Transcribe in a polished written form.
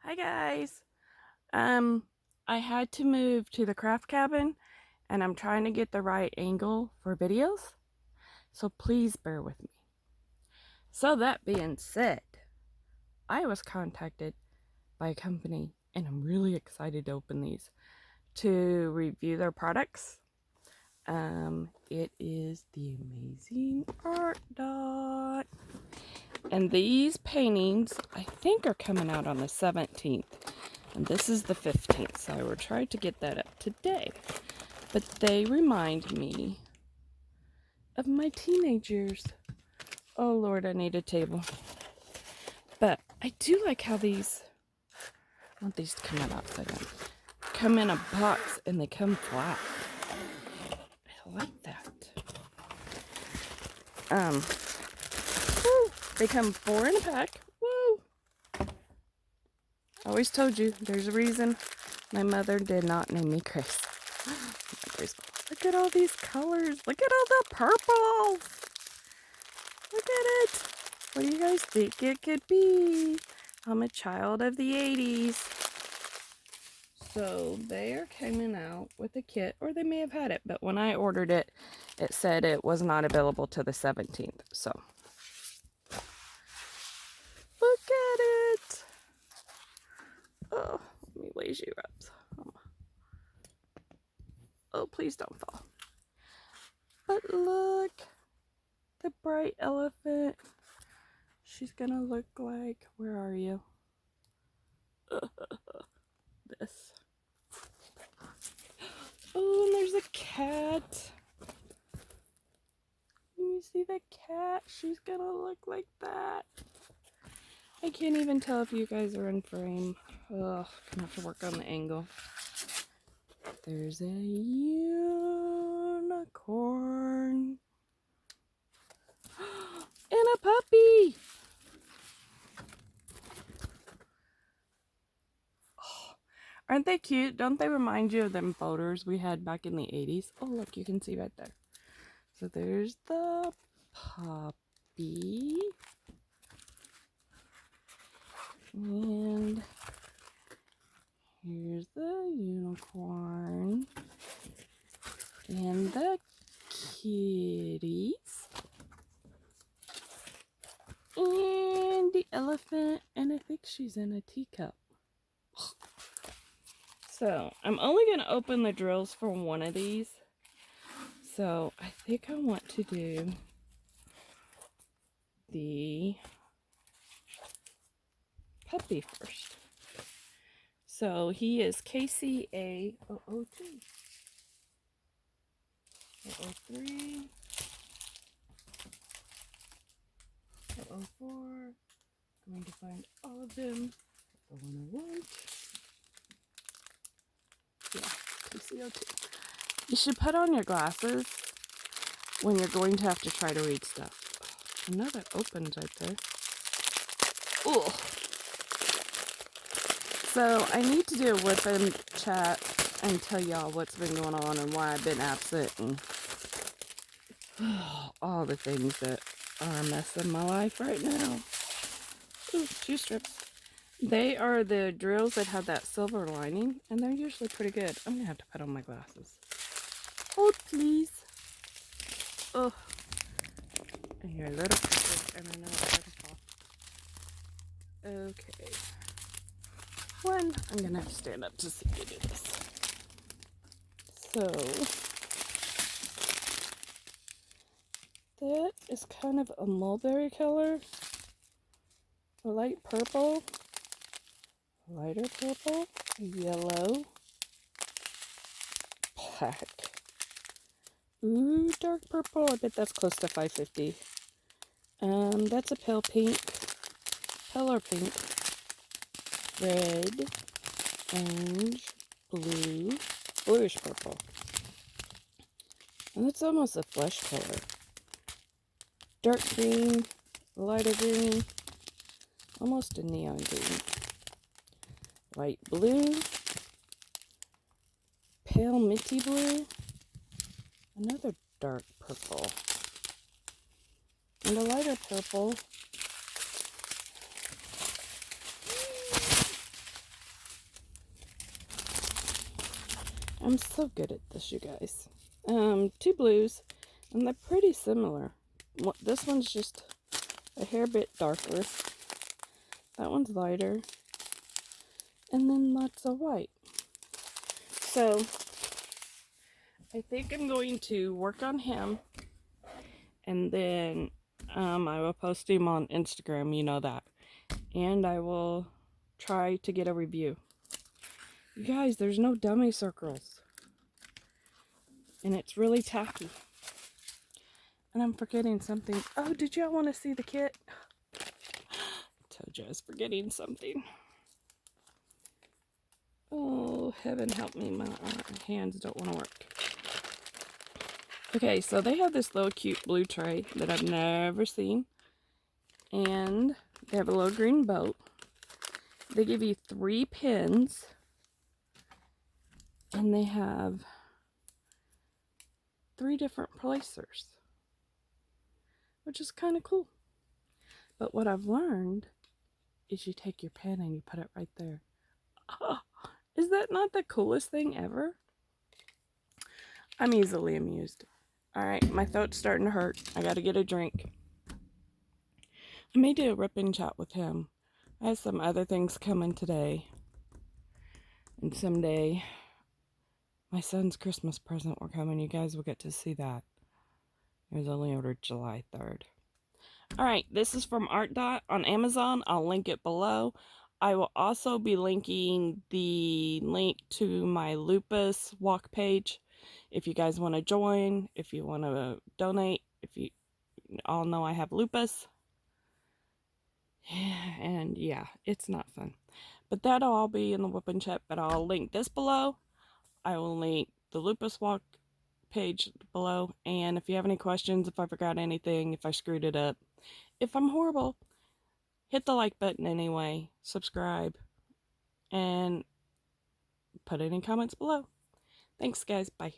Hi guys. I had to move to the craft cabin and I'm trying to get the right angle for videos. So please bear with me. So that being said, I was contacted by a company and I'm really excited to open these to review their products. It is the Amazing Art Dot. And these paintings, I think, are coming out on the 17th. And this is the 15th, so I will try to get that up today. But they remind me of my teenage years. Oh Lord, I need a table. But I do like how these, I want these to come out upside down, come in a box and they come flat. I like that. Woo, they come 4 in a pack. Woo! I always told you, there's a reason my mother did not name me Grace. Look at all these colors. Look at all the purples. Look at it. What do you guys think it could be? I'm a child of the 80s. So they are coming out with a kit, or they may have had it, but when I ordered it, it said it was not available till the 17th. So look at it. Oh, let me lace you up. Oh, please don't fall. But look, the bright elephant. She's gonna look like, where are you? This. Oh, and there's a cat. Can you see the cat? She's gonna look like that. I can't even tell if you guys are in frame. Ugh, gonna have to work on the angle. There's a unicorn. And a puppy. Oh, aren't they cute? Don't they remind you of them photos we had back in the 80s? Oh, look, you can see right there. So there's the puppy. And here's the unicorn. And the kitties. And the elephant. And I think she's in a teacup. So I'm only going to open the drills for one of these. So I think I want to do the puppy first. So he is KCA002. 003. 004. Going to find all of them. The one I want. Yeah, KCO2. You should put on your glasses when you're going to have to try to read stuff. I know that opens right there. Ooh. So I need to do a whip and chat and tell y'all what's been going on and why I've been absent and all the things that are a mess in my life right now. Ooh, shoe strips. They are the drills that have that silver lining, and they're usually pretty good. I'm gonna have to put on my glasses. Hold, please. Oh, I hear a little cricket, and I know it's gonna fall. Okay. One, I'm gonna have to stand up to see you do this. So, that is kind of a mulberry color, a light purple, lighter purple, yellow, black. Ooh, dark purple. I bet that's close to 550. That's a pale pink, paler pink, red, orange, blue, bluish purple. And that's almost a flesh color. Dark green, lighter green, almost a neon green. Light blue, pale minty blue, another dark purple, and a lighter purple. I'm so good at this, you guys. Two blues, and they're pretty similar. This one's just a hair bit darker. That one's lighter. And then lots of white. So, I think I'm going to work on him. And then I will post him on Instagram, you know that. And I will try to get a review. You guys, there's no dummy circles. And it's really tacky. And I'm forgetting something. Oh, did y'all want to see the kit? Told you I was forgetting something. Oh, heaven help me, my hands don't want to work. Okay, so they have this little cute blue tray that I've never seen. And they have a little green boat. They give you 3 pins. And they have 3 different placers, which is kind of cool. But what I've learned is you take your pen and you put it right there. Oh, is that not the coolest thing ever? I'm easily amused. Alright, my throat's starting to hurt. I gotta get a drink. I may do a rip and chat with him. I have some other things coming today. And someday, my son's Christmas present will come and you guys will get to see that. It was only ordered July 3rd. Alright, this is from Art Dot on Amazon. I'll link it below. I will also be linking the link to my lupus walk page. If you guys want to join, if you want to donate, if you all know I have lupus. And yeah, it's not fun. But that'll all be in the whip and chat, but I'll link this below. I will link the lupus walk page below. And if you have any questions, if I forgot anything, if I screwed it up, if I'm horrible, hit the like button anyway, subscribe, and put it in comments below. Thanks, guys. Bye.